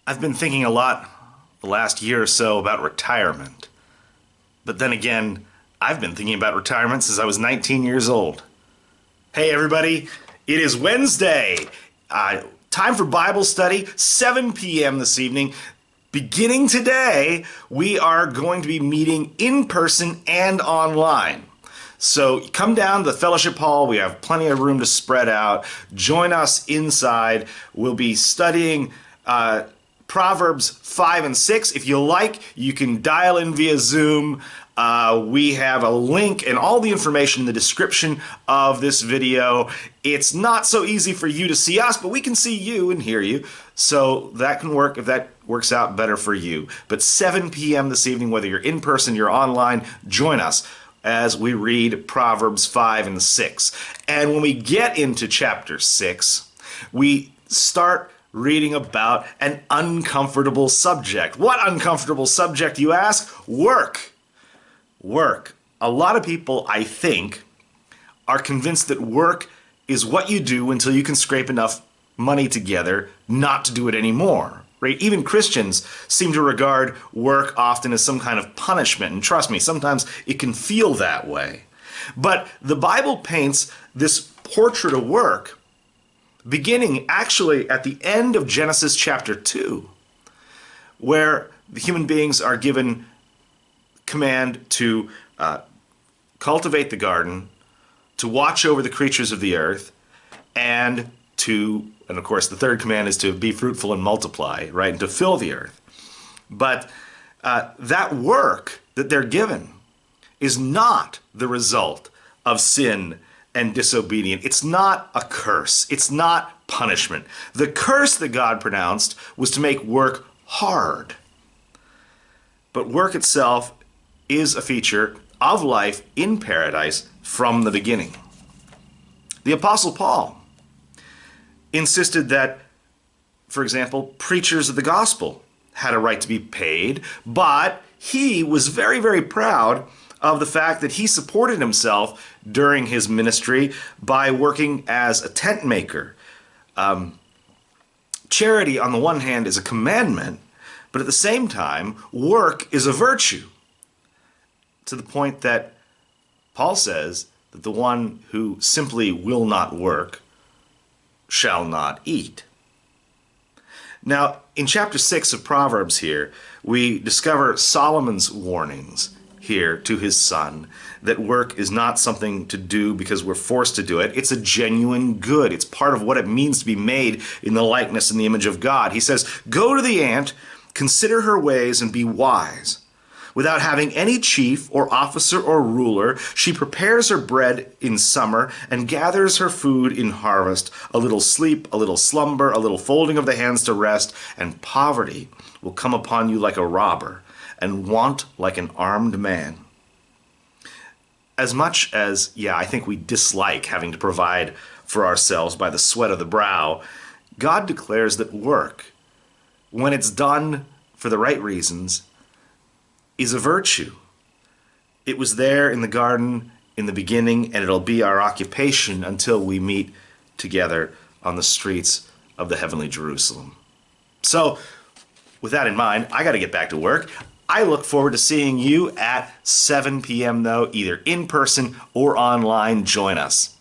I've been thinking a lot the last year or so about retirement. But then again, I've been thinking about retirement since I was 19 years old. Hey everybody, it is Wednesday. Time for Bible study, 7 p.m. this evening. Beginning today, we are going to be meeting in person and online. So come down to the fellowship hall. We have plenty of room to spread out. Join us inside. We'll be studying Proverbs 5 and 6. If you like, you can dial in via Zoom. We have a link and all the information in the description of this video. It's not so easy for you to see us, but we can see you and hear you. So that can work if that works out better for you. But 7 p.m. this evening, whether you're in person, you're online, join us as we read Proverbs 5 and 6. And when we get into chapter 6, we start reading about an uncomfortable subject. What uncomfortable subject, you ask? Work. Work. A lot of people, I think, are convinced that work is what you do until you can scrape enough money together not to do it anymore. Right? Even Christians seem to regard work often as some kind of punishment. And trust me, sometimes it can feel that way. But the Bible paints this portrait of work beginning actually at the end of Genesis chapter 2, where the human beings are given command to cultivate the garden, to watch over the creatures of the earth, and of course the third command is to be fruitful and multiply, right, and to fill the earth. But that work that they're given is not the result of sin and disobedience. It's not a curse. It's not punishment. The curse that God pronounced was to make work hard. But work itself is a feature of life in paradise from the beginning. The Apostle Paul insisted that, for example, preachers of the gospel had a right to be paid, but he was very, very proud of the fact that he supported himself during his ministry by working as a tent maker. Charity, on the one hand, is a commandment, but at the same time, work is a virtue, to the point that Paul says that the one who simply will not work shall not eat. Now, in chapter 6 of Proverbs here, we discover Solomon's warnings here to his son that work is not something to do because we're forced to do it. It's a genuine good. It's part of what it means to be made in the likeness and the image of God. He says, "Go to the ant, consider her ways, and be wise. Without having any chief or officer or ruler, she prepares her bread in summer and gathers her food in harvest. A little sleep, a little slumber, a little folding of the hands to rest, and poverty will come upon you like a robber, and want like an armed man." As much as, I think we dislike having to provide for ourselves by the sweat of the brow, God declares that work, when it's done for the right reasons, is a virtue. It was there in the garden in the beginning, and it'll be our occupation until we meet together on the streets of the heavenly Jerusalem. So, with that in mind, I got to get back to work. I look forward to seeing you at 7 p.m. though, either in person or online. Join us.